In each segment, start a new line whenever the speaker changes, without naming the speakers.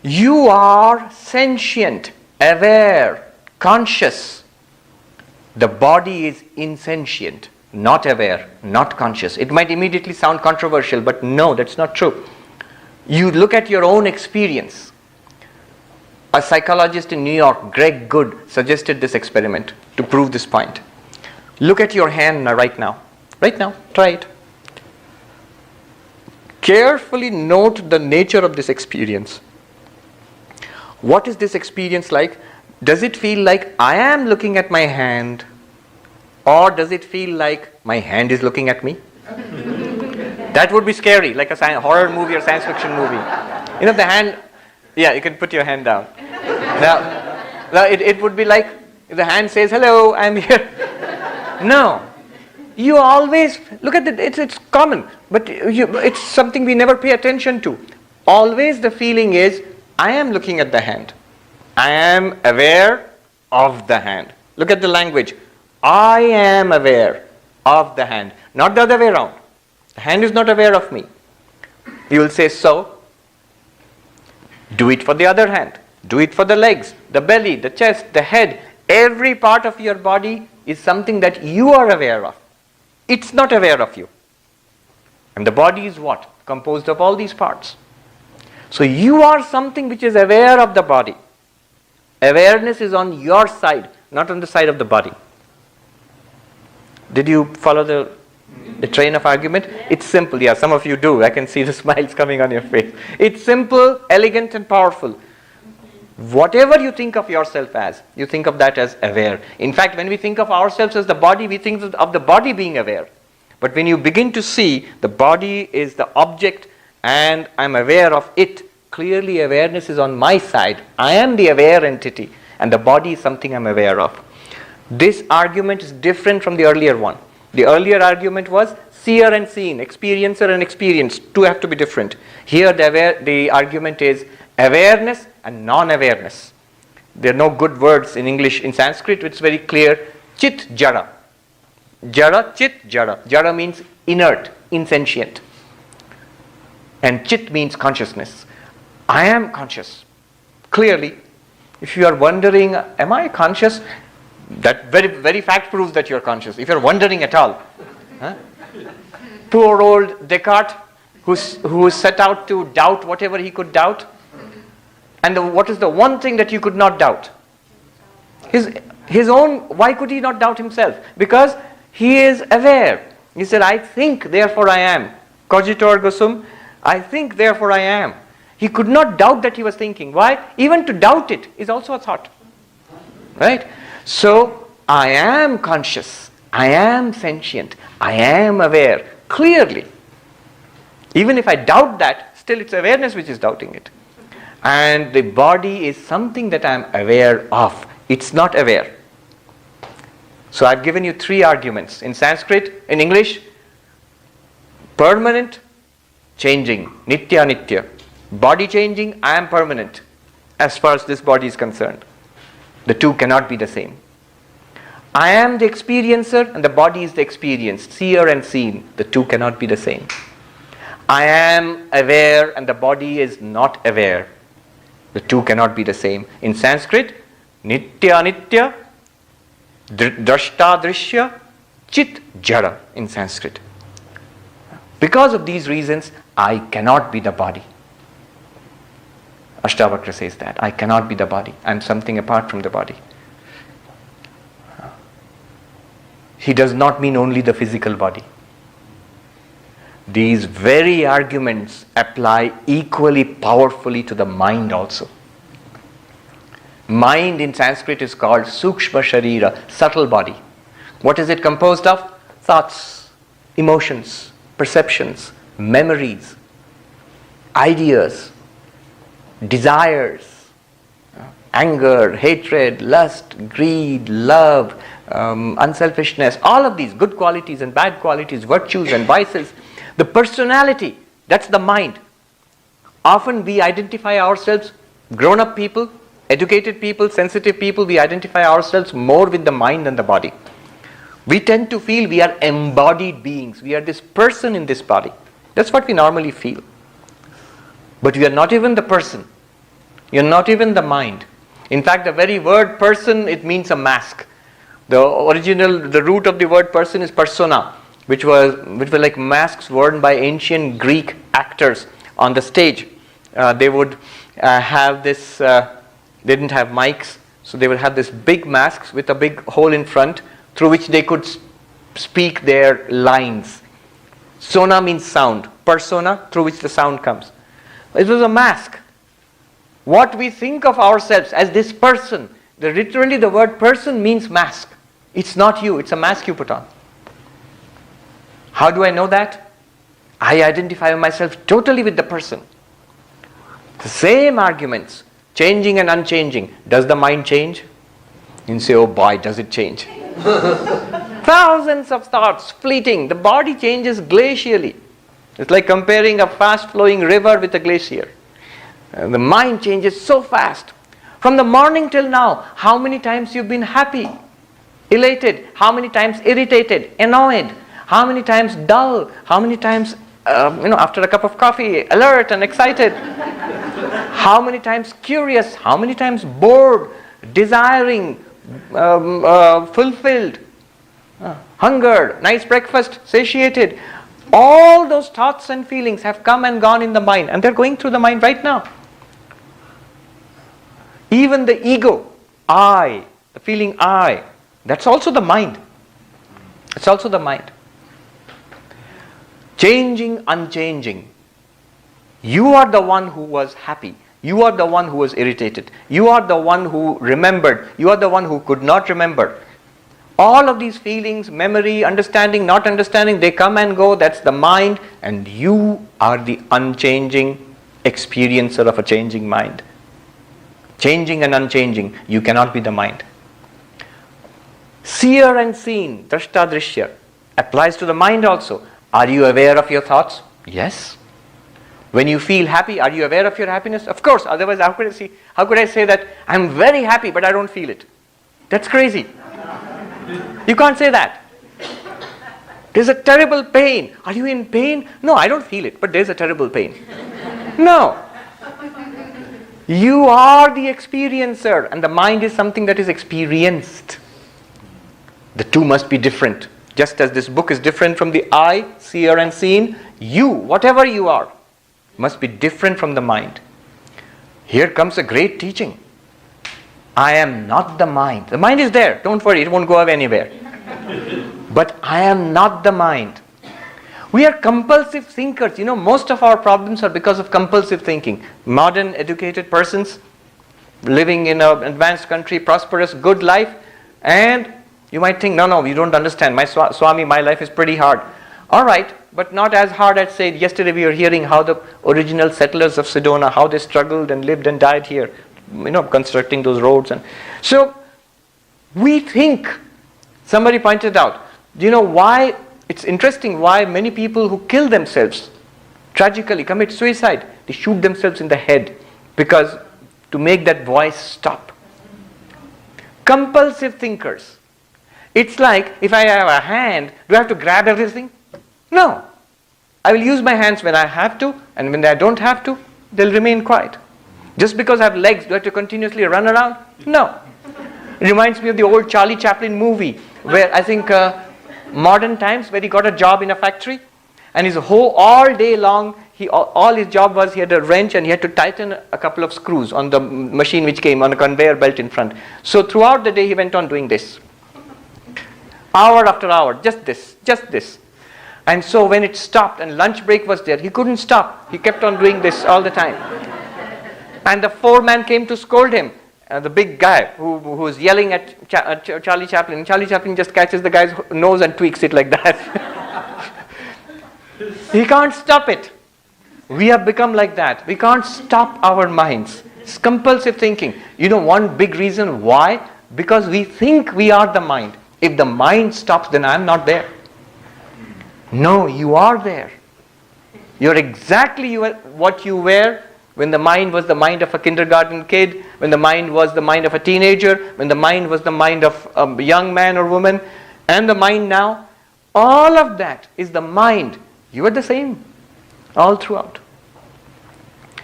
You are sentient, aware, conscious. The body is insentient, not aware, not conscious. It might immediately sound controversial, but no, that's not true. You look at your own experience. A psychologist in New York, Greg Good, suggested this experiment to prove this point. Look at your hand right now. Right now, try it. Carefully note the nature of this experience. What is this experience like? Does it feel like I am looking at my hand, or does it feel like my hand is looking at me? That would be scary, like a horror movie or science fiction movie. You know, the hand, yeah, you can put your hand down. Now it would be like the hand says, hello, I'm here. No. You always, look at it, it's common, but it's something we never pay attention to. Always the feeling is, I am looking at the hand. I am aware of the hand. Look at the language. I am aware of the hand, not the other way around. The hand is not aware of me. You will say, so, do it for the other hand. Do it for the legs, the belly, the chest, the head. Every part of your body is something that you are aware of. It's not aware of you. And the body is what? Composed of all these parts. So you are something which is aware of the body. Awareness is on your side, not on the side of the body. Did you follow the train of argument? It's simple. Yeah, some of you do. I can see the smiles coming on your face. It's simple, elegant, and powerful. Whatever you think of yourself as, you think of that as aware. In fact, when we think of ourselves as the body, we think of the body being aware. But when you begin to see the body is the object and I'm aware of it, clearly awareness is on my side. I am the aware entity and the body is something I'm aware of. This argument is different from the earlier one. The earlier argument was seer and seen, experiencer and experienced. Two have to be different. Here the argument is awareness and non-awareness. There are no good words in English. In Sanskrit, it's very clear. Chit jara. Jara, chit, jara. Jara means inert, insentient. And chit means consciousness. I am conscious. Clearly, if you are wondering, am I conscious? That very fact proves that you are conscious. If you are wondering at all. Poor old Descartes, who set out to doubt whatever he could doubt. And what is the one thing that you could not doubt? His own, why could he not doubt himself? Because he is aware. He said, I think, therefore I am. Cogito ergo sum, I think, therefore I am. He could not doubt that he was thinking. Why? Even to doubt it is also a thought. Right? So, I am conscious. I am sentient. I am aware. Clearly. Even if I doubt that, still it's awareness which is doubting it. And the body is something that I am aware of. It's not aware. So I've given you three arguments. In Sanskrit, in English, permanent, changing, nitya, nitya. Body changing, I am permanent as far as this body is concerned. The two cannot be the same. I am the experiencer and the body is the experienced, seer and seen. The two cannot be the same. I am aware and the body is not aware. The two cannot be the same. In Sanskrit, nitya nitya, drashta drishya, chit jara in Sanskrit. Because of these reasons, I cannot be the body. Ashtavakra says that. I cannot be the body. I am something apart from the body. He does not mean only the physical body. These very arguments apply equally powerfully to the mind also. Mind in Sanskrit is called Sukshma Sharira, subtle body. What is it composed of? Thoughts, emotions, perceptions, memories, ideas, desires, anger, hatred, lust, greed, love, unselfishness, all of these good qualities and bad qualities, virtues and vices. The personality, that's the mind. Often we identify ourselves, grown-up people, educated people, sensitive people, we identify ourselves more with the mind than the body. We tend to feel we are embodied beings. We are this person in this body. That's what we normally feel. But we are not even the person. You're not even the mind. In fact, the very word person, it means a mask. The root of the word person is persona, which were like masks worn by ancient Greek actors on the stage. They would have this, they didn't have mics, so they would have this big masks with a big hole in front through which they could speak their lines. Sona means sound, persona, through which the sound comes. It was a mask. What we think of ourselves as this person, literally the word person means mask. It's not you, it's a mask you put on. How do I know that? I identify myself totally with the person. The same arguments, changing and unchanging. Does the mind change? You say, oh boy, does it change? Thousands of thoughts fleeting. The body changes glacially. It's like comparing a fast-flowing river with a glacier. The mind changes so fast. From the morning till now, how many times you've been happy, elated, how many times irritated, annoyed, how many times dull, how many times, after a cup of coffee, alert and excited, how many times curious, how many times bored, desiring, fulfilled, hungered, nice breakfast, satiated. All those thoughts and feelings have come and gone in the mind, and they're going through the mind right now. Even the ego, I, the feeling I, that's also the mind. It's also the mind. Changing, unchanging. You are the one who was happy. You are the one who was irritated. You are the one who remembered. You are the one who could not remember. All of these feelings, memory, understanding, not understanding, they come and go. That's the mind. And you are the unchanging experiencer of a changing mind. Changing and unchanging. You cannot be the mind. Seer and seen, drashta drishya, applies to the mind also. Are you aware of your thoughts? Yes. When you feel happy, are you aware of your happiness? Of course, otherwise how could I say that I'm very happy but I don't feel it? That's crazy. You can't say that. There's a terrible pain. Are you in pain? No, I don't feel it, but there's a terrible pain. No. You are the experiencer, and the mind is something that is experienced. The two must be different. Just as this book is different from the I, seer and seen, you, whatever you are, must be different from the mind. Here comes a great teaching. I am not the mind. The mind is there. Don't worry, it won't go away anywhere. But I am not the mind. We are compulsive thinkers. Most of our problems are because of compulsive thinking. Modern educated persons living in an advanced country, prosperous, good life, and you might think, no, you don't understand. Swami, my life is pretty hard. All right, but not as hard as, say, yesterday we were hearing how the original settlers of Sedona, how they struggled and lived and died here, constructing those roads. And so, we think, somebody pointed out, why, it's interesting why many people who kill themselves, tragically commit suicide, they shoot themselves in the head, because to make that voice stop. Compulsive thinkers. It's like, if I have a hand, do I have to grab everything? No. I will use my hands when I have to, and when I don't have to, they'll remain quiet. Just because I have legs, do I have to continuously run around? No. It reminds me of the old Charlie Chaplin movie, where I think modern times, where he got a job in a factory, and his all day long, all his job was he had a wrench and he had to tighten a couple of screws on the machine which came on a conveyor belt in front. So throughout the day he went on doing this. Hour after hour, just this. And so when it stopped and lunch break was there, he couldn't stop. He kept on doing this all the time. And the foreman came to scold him. The big guy who was yelling at Charlie Chaplin. Charlie Chaplin just catches the guy's nose and tweaks it like that. He can't stop it. We have become like that. We can't stop our minds. It's compulsive thinking. One big reason why? Because we think we are the mind. If the mind stops, then I'm not there. No, you are there. You're exactly what you were when the mind was the mind of a kindergarten kid, when the mind was the mind of a teenager, when the mind was the mind of a young man or woman, and the mind now. All of that is the mind. You are the same all throughout.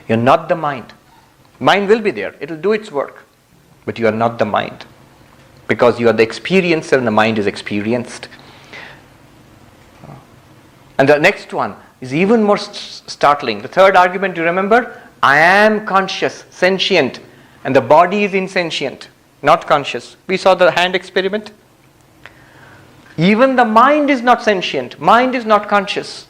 You're not the mind. Mind will be there. It will do its work. But you are not the mind. Because you are the experiencer and the mind is experienced. And the next one is even more startling. The third argument, you remember? I am conscious, sentient, and the body is insentient, not conscious. We saw the hand experiment. Even the mind is not sentient. Mind is not conscious.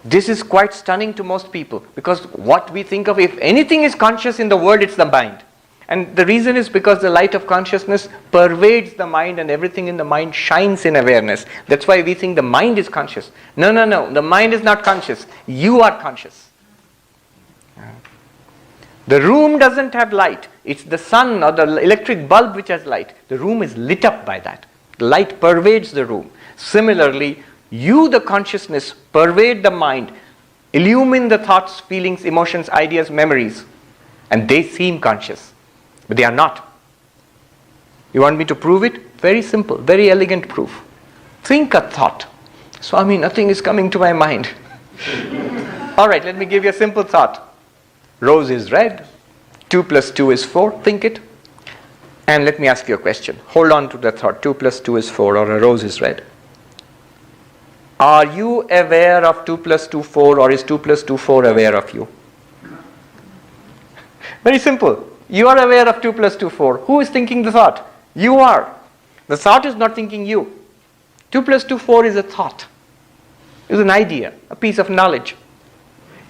This is quite stunning to most people, because what we think of, if anything is conscious in the world, it's the mind. And the reason is because the light of consciousness pervades the mind and everything in the mind shines in awareness. That's why we think the mind is conscious. No. The mind is not conscious. You are conscious. The room doesn't have light. It's the sun or the electric bulb which has light. The room is lit up by that. The light pervades the room. Similarly, you, the consciousness, pervade the mind, illumine the thoughts, feelings, emotions, ideas, memories, and they seem conscious. But they are not. You want me to prove it? Very simple, very elegant proof. Think a thought. Swami, nothing is coming to my mind. Alright, let me give you a simple thought. Rose is red. 2 plus 2 is 4. Think it. And let me ask you a question. Hold on to that thought. 2 plus 2 is 4, or a rose is red. Are you aware of 2 plus 2, 4, or is 2 plus 2, 4 aware of you? Very simple. You are aware of 2 plus 2, 4. Who is thinking the thought? You are. The thought is not thinking you. 2 plus 2, 4 is a thought. It's an idea, a piece of knowledge.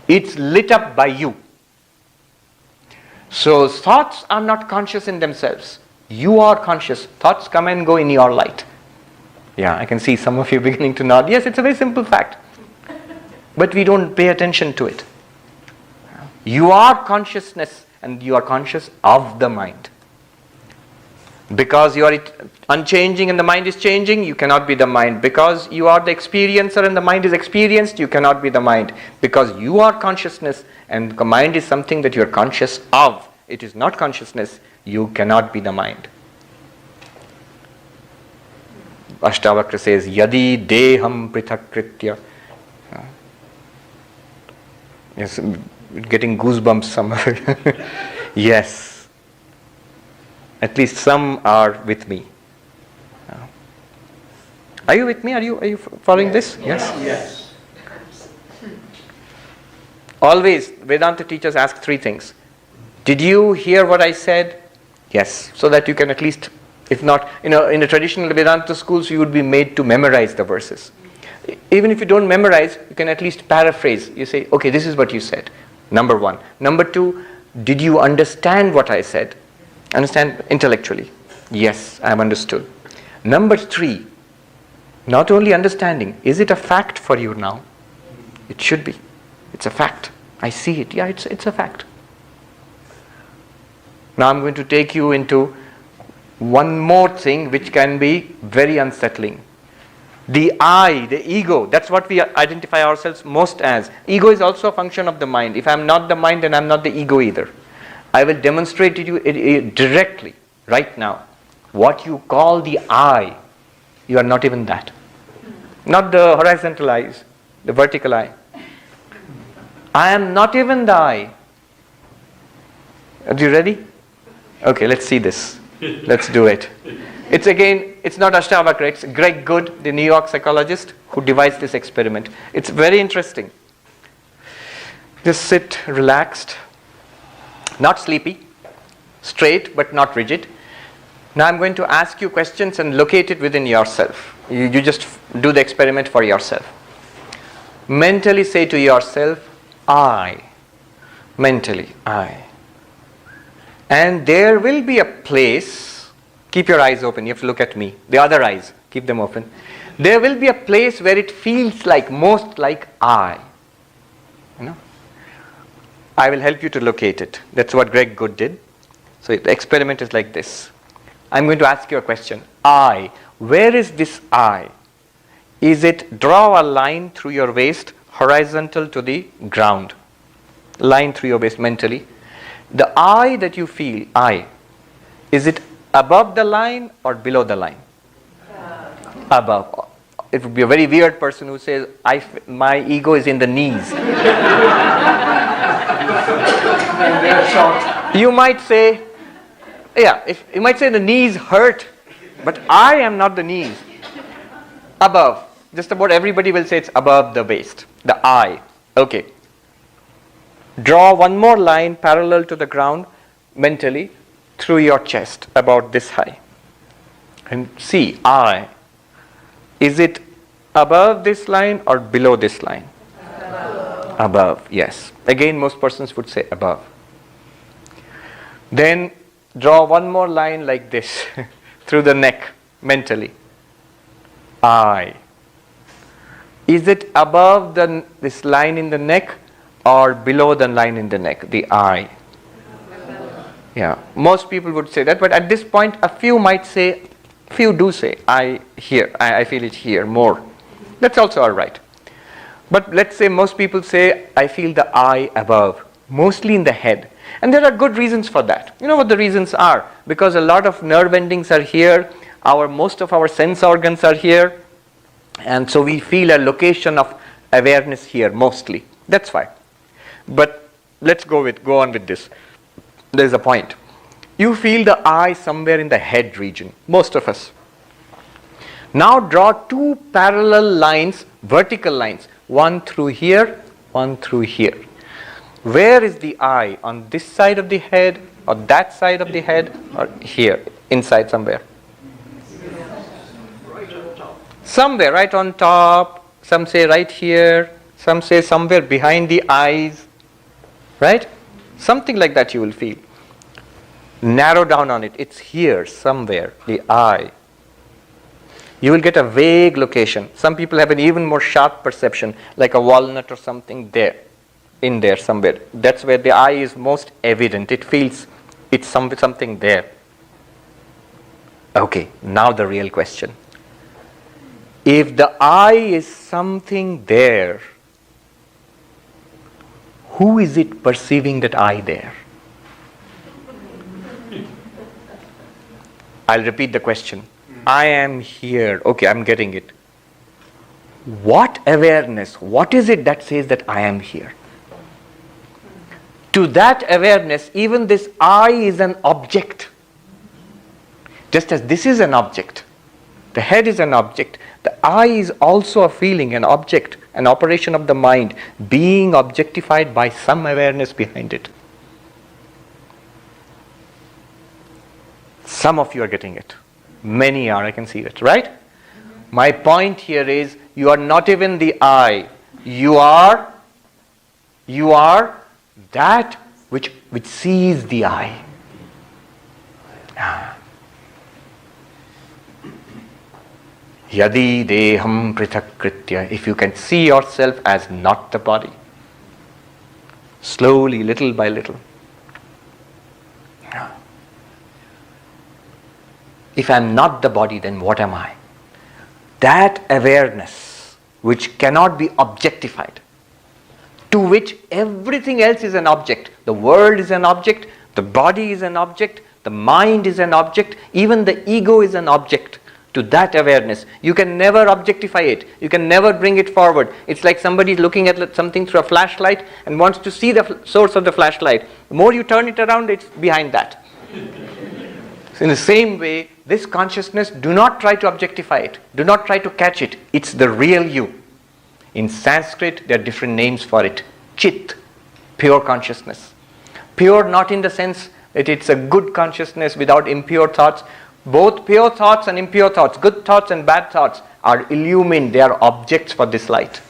It's lit up by you. So thoughts are not conscious in themselves. You are conscious. Thoughts come and go in your light. Yeah, I can see some of you beginning to nod. Yes, it's a very simple fact. But we don't pay attention to it. You are consciousness. And you are conscious of the mind. Because you are unchanging and the mind is changing, you cannot be the mind. Because you are the experiencer and the mind is experienced, you cannot be the mind. Because you are consciousness and the mind is something that you are conscious of. It is not consciousness, you cannot be the mind. Ashtavakra says, Yadi deham prithakritya. Yes, getting goosebumps somewhere. Yes. At least some are with me. Are you with me? Are you following this? Yes?
Yes.
Always, Vedanta teachers ask 3 things. Did you hear what I said? Yes. So that you can at least, if not, in the traditional Vedanta schools, you would be made to memorize the verses. Even if you don't memorize, you can at least paraphrase. You say, okay, this is what you said. Number 1. Number 2, did you understand what I said? Understand intellectually? Yes, I have understood. Number 3, not only understanding, is it a fact for you now? It should be. It's a fact. I see it. Yeah, it's a fact. Now I'm going to take you into one more thing which can be very unsettling. The I, the ego, that's what we identify ourselves most as. Ego is also a function of the mind. If I'm not the mind, then I'm not the ego either. I will demonstrate to you directly, right now, what you call the I. You are not even that. Not the horizontal eyes, the vertical eye. I am not even the I. Are you ready? Okay, let's see this. Let's do it. It's not Ashtavakra, it's Greg Good, the New York psychologist, who devised this experiment. It's very interesting. Just sit relaxed, not sleepy, straight but not rigid. Now I'm going to ask you questions and locate it within yourself. You just do the experiment for yourself. Mentally say to yourself, I. Mentally, I. And there will be a place. Keep your eyes open. You have to look at me. The other eyes, keep them open. There will be a place where it feels like, most like I. I will help you to locate it. That's what Greg Good did. So the experiment is like this. I'm going to ask you a question. I. Where is this I? Is it, draw a line through your waist, horizontal to the ground. Line through your waist mentally. The I that you feel, I. Is it above the line or below the line? Above. It would be a very weird person who says, my ego is in the knees. And they're shocked. You might say, you might say the knees hurt, but I am not the knees. Above. Just about everybody will say it's above the waist, the eye. Okay. Draw one more line parallel to the ground mentally through your chest, about this high. And see, eye. Is it above this line or below this line? Above, yes. Again, most persons would say above. Then draw one more line like this through the neck mentally. Eye. Is it above this line in the neck or below the line in the neck, the eye? Yeah, most people would say that, but at this point, a few do say, I feel it here more. That's also all right. But let's say most people say, I feel the eye above, mostly in the head. And there are good reasons for that. You know what the reasons are? Because a lot of nerve endings are here, most of our sense organs are here, and so we feel a location of awareness here mostly. That's fine. But let's go on with this. There's a point. You feel the eye somewhere in the head region, most of us. Now draw two parallel lines, vertical lines, one through here, one through here. Where is the eye? On this side of the head, or that side of the head, or here, inside somewhere? Somewhere, right on top. Some say right here. Some say somewhere behind the eyes. Right? Something like that you will feel. Narrow down on it. It's here, somewhere, the eye. You will get a vague location. Some people have an even more sharp perception, like a walnut or something there, in there somewhere. That's where the eye is most evident. It feels it's something there. Okay, now the real question. If the eye is something there, who is it perceiving that eye there? I'll repeat the question. I am here. Okay, I'm getting it. What awareness, what is it that says that I am here? To that awareness, even this I is an object. Just as this is an object, the head is an object, the I is also a feeling, an object, an operation of the mind, being objectified by some awareness behind it. Some of you are getting it. Many are, I can see it, right? My point here is, you are not even the I. You are that which sees the I. Yadi deham prithakritya. If you can see yourself as not the body, slowly, little by little. If I am not the body, then what am I? That awareness which cannot be objectified, to which everything else is an object. The world is an object, the body is an object, the mind is an object, even the ego is an object. To that awareness, you can never objectify it. You can never bring it forward. It's like somebody looking at something through a flashlight and wants to see the source of the flashlight. The more you turn it around, it's behind that. So in the same way, this consciousness, do not try to objectify it. Do not try to catch it. It's the real you. In Sanskrit, there are different names for it. Chit, pure consciousness. Pure not in the sense that it's a good consciousness without impure thoughts. Both pure thoughts and impure thoughts, good thoughts and bad thoughts, are illumined. They are objects for this light.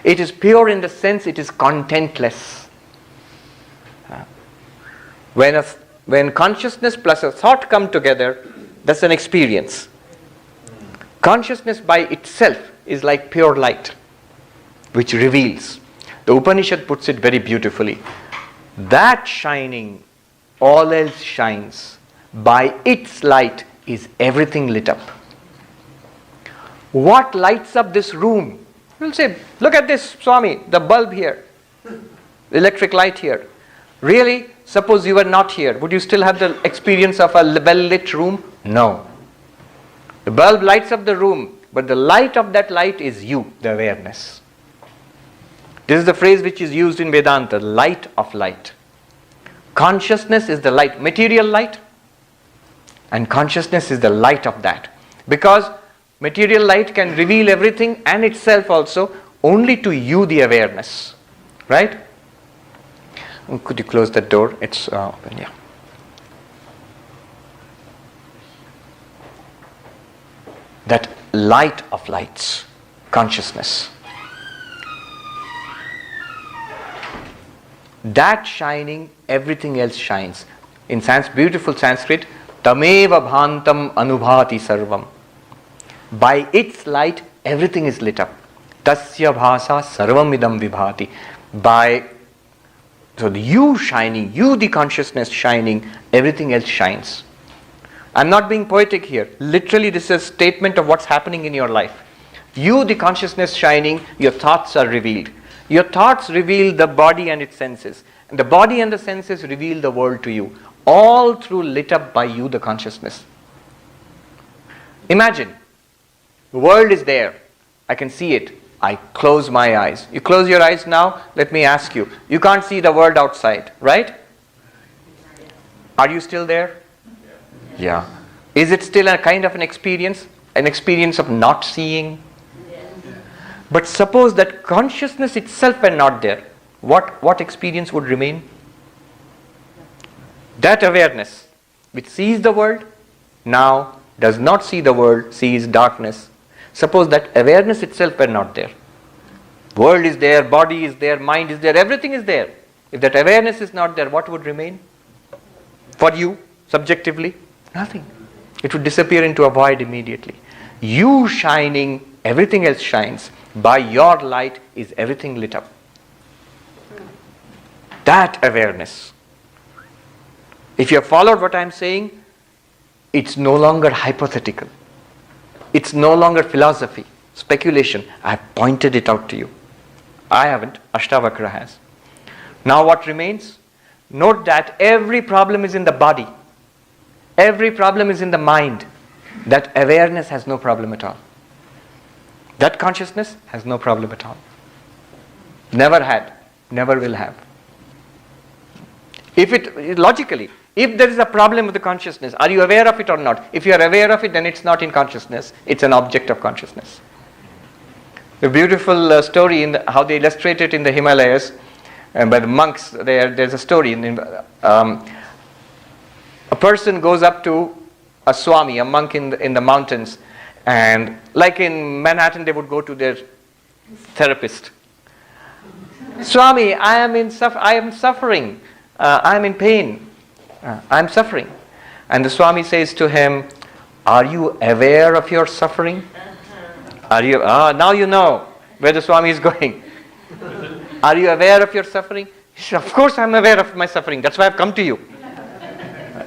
It is pure in the sense it is contentless. When consciousness plus a thought come together, that's an experience. Consciousness by itself is like pure light, which reveals. The Upanishad puts it very beautifully. That shining, all else shines. By its light is everything lit up. What lights up this room? You'll say, look at this, Swami, the bulb here, the electric light here. Really? Suppose you were not here. Would you still have the experience of a well-lit room? No. The bulb lights up the room, but the light of that light is you, the awareness. This is the phrase which is used in Vedanta, light of light. Consciousness is the light, material light, and consciousness is the light of that. Because material light can reveal everything and itself also only to you, the awareness. Right? Could you close that door? It's open, yeah. That light of lights, consciousness. That shining, everything else shines. In beautiful Sanskrit, tameva bhantam anubhati sarvam. By its light, everything is lit up. Tasya bhasa sarvam idam vibhati. So you shining, you the consciousness shining, everything else shines. I'm not being poetic here. Literally, this is a statement of what's happening in your life. You, the consciousness shining, your thoughts are revealed. Your thoughts reveal the body and its senses. And the body and the senses reveal the world to you. All through lit up by you, the consciousness. Imagine, the world is there. I can see it. I close my eyes. You close your eyes now, let me ask you. You can't see the world outside, right? Are you still there? Yeah. Is it still a kind of an experience? An experience of not seeing? But suppose that consciousness itself were not there. What experience would remain? That awareness which sees the world, now does not see the world, sees darkness. Suppose that awareness itself were not there. World is there, body is there, mind is there, everything is there. If that awareness is not there, what would remain? For you, subjectively, nothing. It would disappear into a void immediately. You shining, everything else shines. By your light is everything lit up. That awareness. If you have followed what I am saying, it's no longer hypothetical. It's no longer philosophy, speculation. I have pointed it out to you. I haven't, Ashtavakra has. Now what remains? Note that every problem is in the body. Every problem is in the mind. That awareness has no problem at all. That consciousness has no problem at all. Never had, never will have. Logically, if there is a problem with the consciousness, are you aware of it or not? If you are aware of it, then it's not in consciousness, it's an object of consciousness. A beautiful story in how they illustrate it in the Himalayas, by the monks. There's a story. A person goes up to a Swami, a monk in the mountains, and like in Manhattan, they would go to their therapist. Swami, I am suffering. I am in pain. I am suffering. And the Swami says to him, are you aware of your suffering? Are you? Now you know where the Swami is going. Are you aware of your suffering? He said, of course I am aware of my suffering. That's why I have come to you.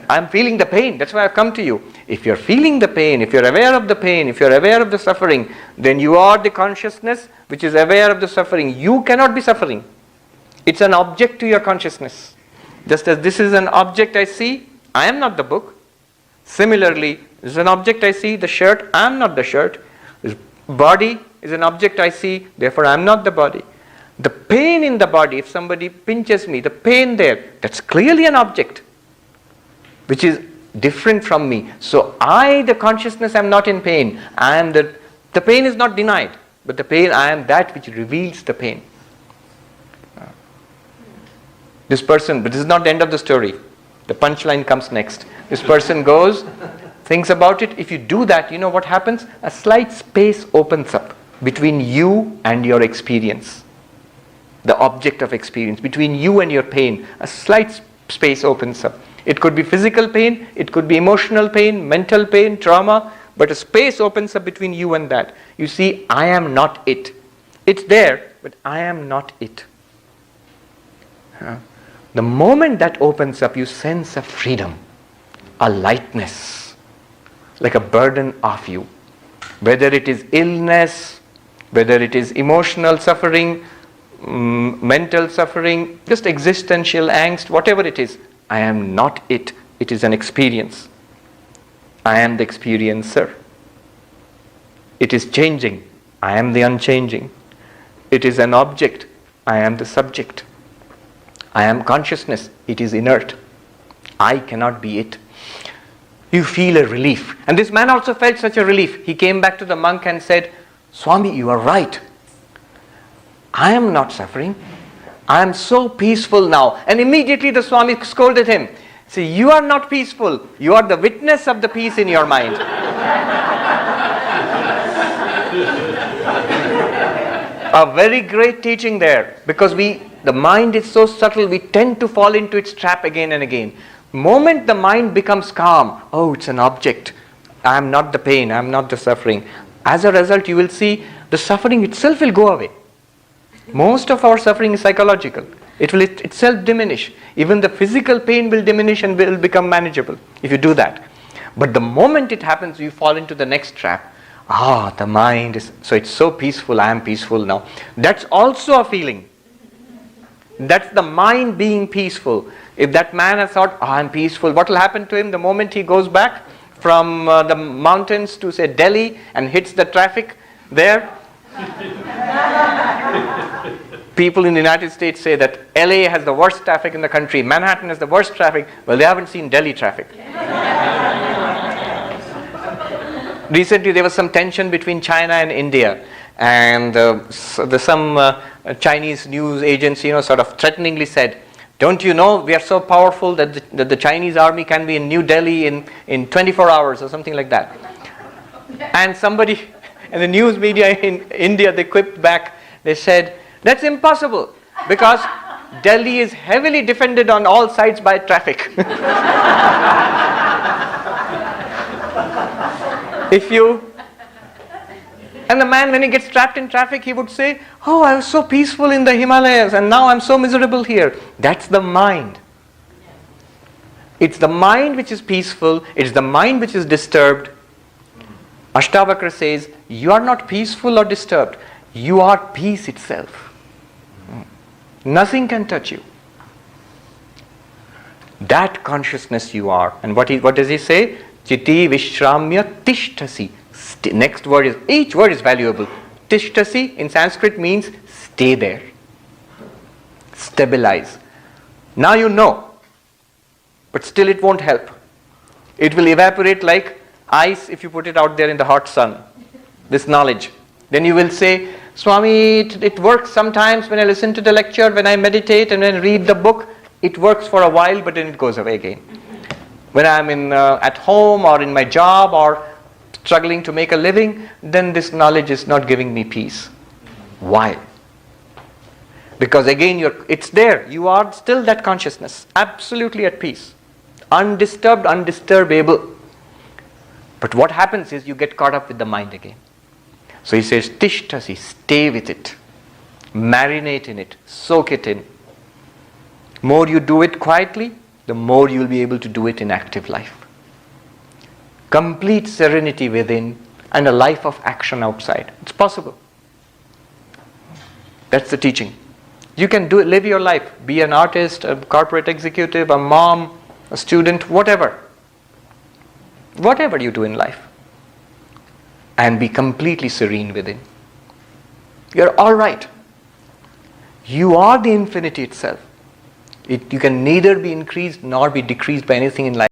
I am feeling the pain. That's why I have come to you. If you are feeling the pain, if you are aware of the pain, if you are aware of the suffering, then you are the consciousness which is aware of the suffering. You cannot be suffering. It's an object to your consciousness. Just as this is an object I see, I am not the book. Similarly, this is an object I see, the shirt, I am not the shirt. This body is an object I see, therefore I am not the body. The pain in the body, if somebody pinches me, the pain there, that's clearly an object which is different from me. So I, the consciousness, am not in pain. I am the pain is not denied, but the pain, I am that which reveals the pain. This person, but this is not the end of the story. The punchline comes next. This person goes, thinks about it. If you do that, you know what happens? A slight space opens up between you and your experience. The object of experience. Between you and your pain. A slight space opens up. It could be physical pain. It could be emotional pain, mental pain, trauma. But a space opens up between you and that. You see, I am not it. It's there, but I am not it. The moment that opens up, you sense a freedom, a lightness, like a burden off you. Whether it is illness, whether it is emotional suffering, mental suffering, just existential angst, whatever it is, I am not it. It is an experience. I am the experiencer. It is changing. I am the unchanging. It is an object. I am the subject. I am consciousness. It is inert. I cannot be it. You feel a relief. And this man also felt such a relief. He came back to the monk and said, Swami, you are right. I am not suffering. I am so peaceful now. And immediately the Swami scolded him. See, you are not peaceful. You are the witness of the peace in your mind. A very great teaching there, because the mind is so subtle, we tend to fall into its trap again and again. Moment the mind becomes calm, oh, it's an object. I am not the pain, I am not the suffering. As a result, you will see the suffering itself will go away. Most of our suffering is psychological. It will itself diminish. Even the physical pain will diminish and will become manageable if you do that. But the moment it happens, you fall into the next trap. The mind is, so it's so peaceful, I am peaceful now. That's also a feeling. That's the mind being peaceful. If that man has thought, I am peaceful, what will happen to him the moment he goes back from the mountains to, say, Delhi and hits the traffic there? People in the United States say that LA has the worst traffic in the country, Manhattan has the worst traffic. Well, they haven't seen Delhi traffic. Recently there was some tension between China and India, and some Chinese news agency sort of threateningly said, don't you know we are so powerful that the Chinese army can be in New Delhi in 24 hours or something like that. And somebody in the news media in India, they quipped back, they said, that's impossible because Delhi is heavily defended on all sides by traffic. And the man, when he gets trapped in traffic, he would say, oh, I was so peaceful in the Himalayas and now I'm so miserable here. That's the mind. It's the mind which is peaceful. It's the mind which is disturbed. Ashtavakra says, you are not peaceful or disturbed. You are peace itself. Nothing can touch you. That consciousness you are. And what does he say? Chiti vishramya tishtasi. Next word is, each word is valuable. Tishtasi in Sanskrit means stay there. Stabilize. Now you know, but still it won't help. It will evaporate like ice if you put it out there in the hot sun. This knowledge. Then you will say, Swami, it works sometimes when I listen to the lecture, when I meditate and when I read the book. It works for a while, but then it goes away again. When I'm at home or in my job or struggling to make a living, then this knowledge is not giving me peace. Why? Because again, it's there. You are still that consciousness, absolutely at peace, undisturbed, undisturbable. But what happens is you get caught up with the mind again. So he says, tishtasi, stay with it, marinate in it, soak it in. More you do it quietly, the more you will be able to do it in active life. Complete serenity within and a life of action outside. It's possible. That's the teaching. You can live your life, be an artist, a corporate executive, a mom, a student, whatever. Whatever you do in life. And be completely serene within. You're all right. You are the infinity itself. You can neither be increased nor be decreased by anything in life.